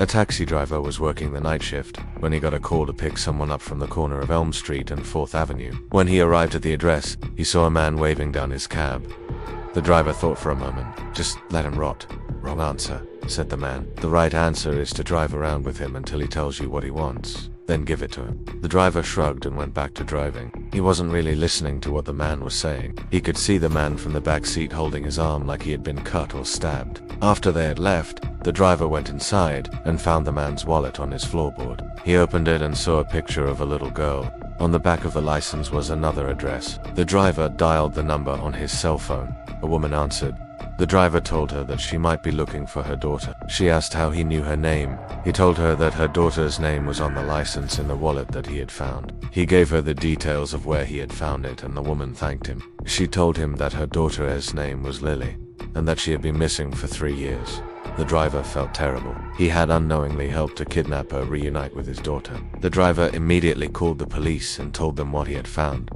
A taxi driver was working the night shift when he got a call to pick someone up from the corner of Elm Street and 4th Avenue. When he arrived at the address, he saw a man waving down his cab. The driver thought for a moment. "Just let him rot." "Wrong answer," said the man. "The right answer is to drive around with him until he tells you what he wants. Then give it to him." The driver shrugged and went back to driving. He wasn't really listening to what the man was saying. He could see the man from the back seat holding his arm like he had been cut or stabbed. After they had left, the driver went inside and found the man's wallet on his floorboard. He opened it and saw a picture of a little girl. On the back of the license was another address. The driver dialed the number on his cell phone. A woman answered. The driver told her that she might be looking for her daughter. She asked how he knew her name. He told her that her daughter's name was on the license in the wallet that he had found. He gave her the details of where he had found it, and the woman thanked him. She told him that her daughter's name was Lily, and that she had been missing for 3 years. The driver felt terrible. He had unknowingly helped to kidnap her reunite with his daughter. The driver immediately called the police and told them what he had found.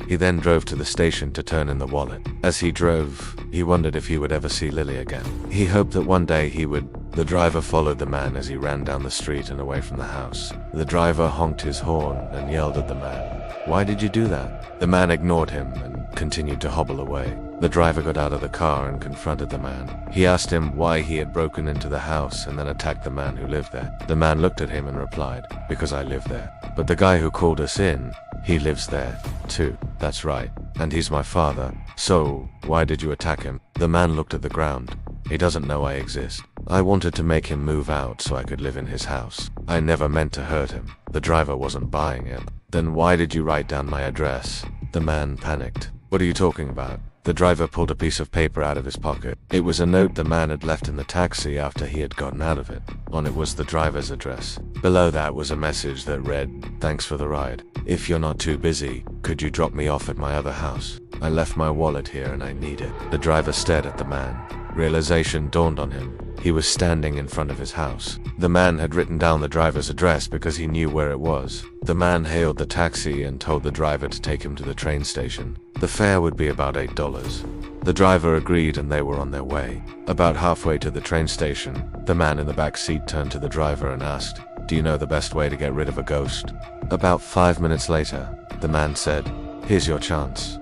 He then drove to the station to turn in the wallet. As he drove, he wondered if he would ever see Lily again. He hoped that one day he would. The driver followed the man as he ran down the street and away from the house. The driver honked his horn and yelled at the man. "Why did you do that?" The man ignored him and continued to hobble away. The driver got out of the car and confronted the man. He asked him why he had broken into the house and then attacked the man who lived there. The man looked at him and replied, "Because I live there. But the guy who called us in, he lives there, too." "That's right. And he's my father. So, why did you attack him?" The man looked at the ground. "He doesn't know I exist. I wanted to make him move out so I could live in his house. I never meant to hurt him." The driver wasn't buying it. "Then why did you write down my address?" The man panicked. "What are you talking about?" The driver pulled a piece of paper out of his pocket. It was a note the man had left in the taxi after he had gotten out of it. On it was the driver's address. Below that was a message that read, "Thanks for the ride. If you're not too busy, could you drop me off at my other house? I left my wallet here and I need it." The driver stared at the man. Realization dawned on him. He was standing in front of his house. The man had written down the driver's address because he knew where it was. The man hailed the taxi and told the driver to take him to the train station. The fare would be about $8. The driver agreed and they were on their way. About halfway to the train station, the man in the back seat turned to the driver and asked, "Do you know the best way to get rid of a ghost?" About 5 minutes later, the man said, "Here's your chance.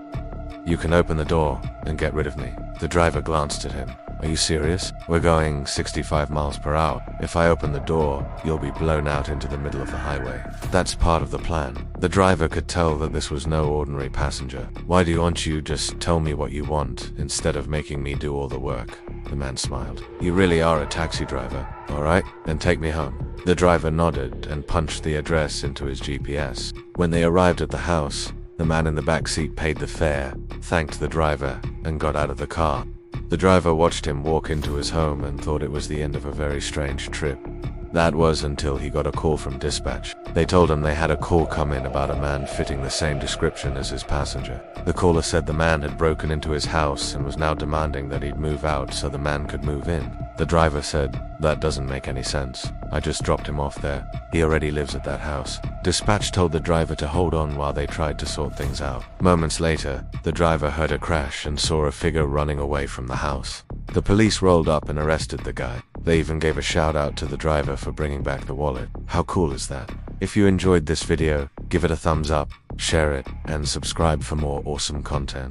You can open the door and get rid of me." The driver glanced at him. "Are you serious? We're going 65 miles per hour. If I open the door, you'll be blown out into the middle of the highway." "That's part of the plan." The driver could tell that this was no ordinary passenger. "Why don't you just tell me what you want, instead of making me do all the work?" The man smiled. "You really are a taxi driver. All right, then take me home." The driver nodded and punched the address into his GPS. When they arrived at the house, the man in the back seat paid the fare, thanked the driver, and got out of the car. The driver watched him walk into his home and thought it was the end of a very strange trip. That was until he got a call from dispatch. They told him they had a call come in about a man fitting the same description as his passenger. The caller said the man had broken into his house and was now demanding that he'd move out so the man could move in. The driver said, "That doesn't make any sense. I just dropped him off there. He already lives at that house." Dispatch told the driver to hold on while they tried to sort things out. Moments later, the driver heard a crash and saw a figure running away from the house. The police rolled up and arrested the guy. They even gave a shout out to the driver for bringing back the wallet. How cool is that? If you enjoyed this video, give it a thumbs up, share it, and subscribe for more awesome content.